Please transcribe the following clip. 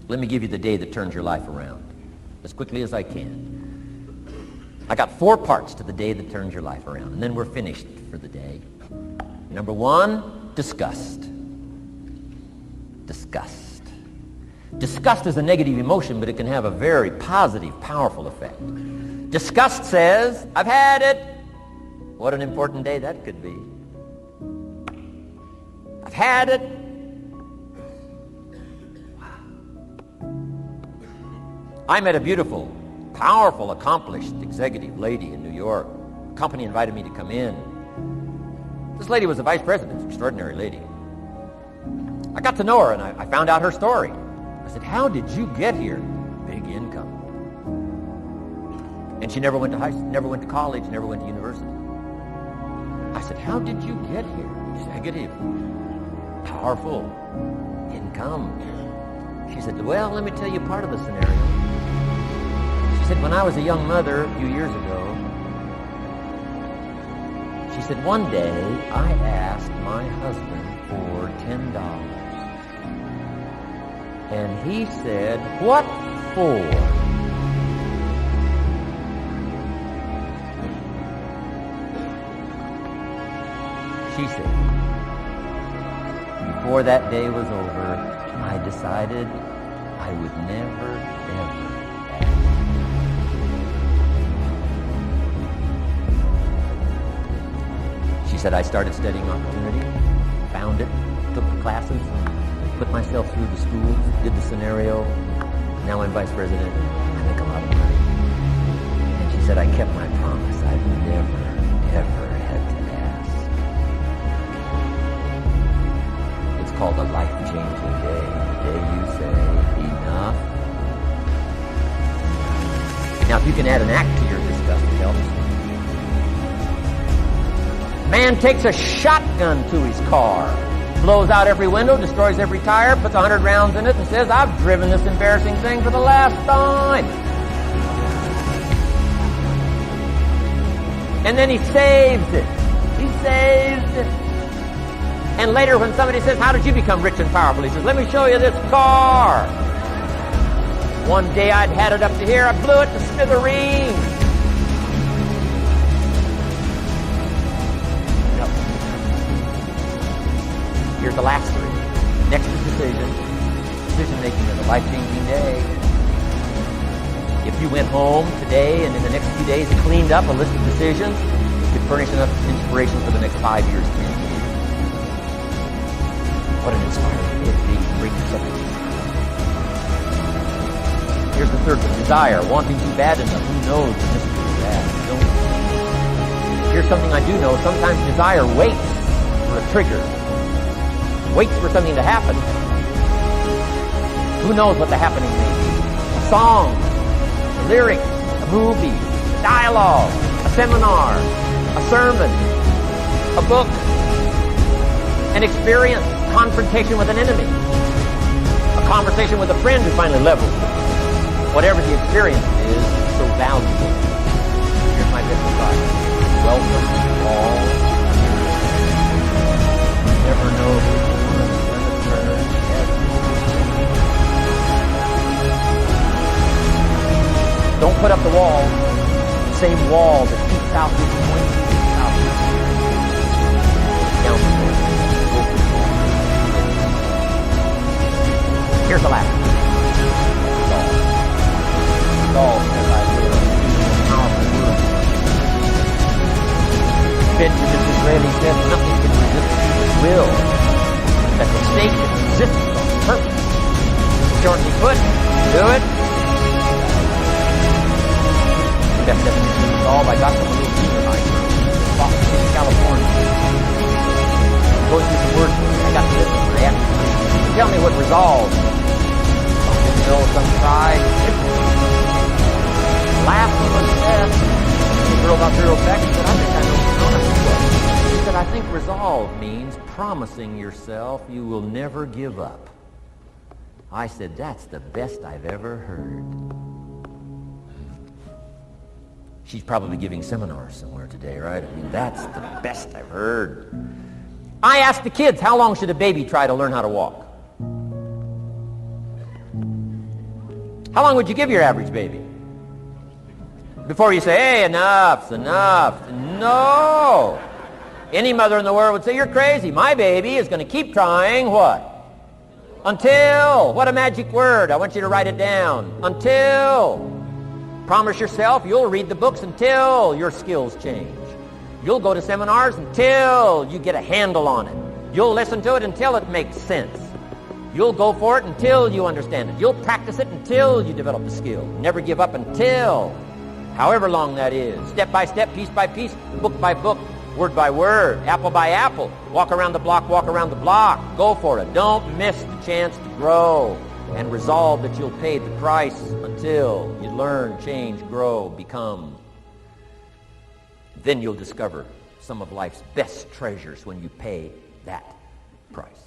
Let me give you the day that turns your life around as quickly as I can. I got 4 parts to the day that turns your life around, and then we're finished for the day. Number 1, disgust. Disgust. Disgust is a negative emotion, but it can have a very positive, powerful effect. Disgust says, I've had it. What an important day that could be. I've had it. I met a beautiful, powerful, accomplished executive lady in New York. The company invited me to come in. This lady was a vice president, an extraordinary lady. I got to know her, and I found out her story. I said, how did you get here? Big income. And she never went to college, never went to university. I said, how did you get here? Executive, powerful, income. She said, well, let me tell you part of the scenario. She said, when I was a young mother a few years ago, she said, one day I asked my husband for $10. And he said, what for? She said, before that day was over, I decided I would never, ever ask. She said, I started studying opportunity, found it, took the classes, put myself through the schools, did the scenario. Now I'm vice president. I make a lot of money. And she said, I kept my promise. I've never, ever had to ask. It's called a life-changing day. The day you say, enough. Now, if you can add an act to your disgust, it helps. Man takes a shotgun to his car, blows out every window, destroys every tire, puts 100 rounds in it, and says, I've driven this embarrassing thing for the last time. And then he saves it. He saves it. And later when somebody says, how did you become rich and powerful? He says, let me show you this car. One day I'd had it up to here, I blew it to smithereens. Here's the last 3. Next is decision. Decision-making is a life-changing day. If you went home today and in the next few days cleaned up a list of decisions, it could furnish enough inspiration for the next 5 years, 10 years. What an inspiring day it is. Bring yourself to. Here's the 3rd one. Desire. Wanting too bad enough. Who knows the mystery of that? Don't. Here's something I do know. Sometimes desire waits for a trigger. Waits for something to happen. Who knows what the happening may be? A song, a lyric, a movie, a dialogue, a seminar, a sermon, a book, an experience, confrontation with an enemy, a conversation with a friend who finally levels with you. Whatever the experience is, it's so valuable. Here's my best advice. Welcome all. You never know who. Don't put up the wall, same wall that keeps out this point, keeps out this down the road. Here's the last one. Saul says, I will. Powerful word. Benjamin Disraeli said, nothing can resist his will. That's a snake that resists on purpose. Shortly put, do it. Best definition of resolve, I got from a little teenager, Boston City, California. I'm going through some words, I got this one, I asked him, tell me what resolve. I didn't know, some tried. Last one was death. The girl got real back and said, I think I know what promise was. She said, I think resolve means promising yourself you will never give up. I said, that's the best I've ever heard. She's probably giving seminars somewhere today, right? I mean, that's the best I've heard. I asked the kids, how long should a baby try to learn how to walk? How long would you give your average baby? Before you say, hey, enough's enough. No. Any mother in the world would say, you're crazy. My baby is going to keep trying what? Until. What a magic word. I want you to write it down. Until. Promise yourself you'll read the books until your skills change. You'll go to seminars until you get a handle on it. You'll listen to it until it makes sense. You'll go for it until you understand it. You'll practice it until you develop the skill. Never give up until, however long that is. Step by step, piece by piece, book by book, word by word, apple by apple. Walk around the block, walk around the block. Go for it. Don't miss the chance to grow. And resolve that you'll pay the price until you learn, change, grow, become. Then you'll discover some of life's best treasures when you pay that price.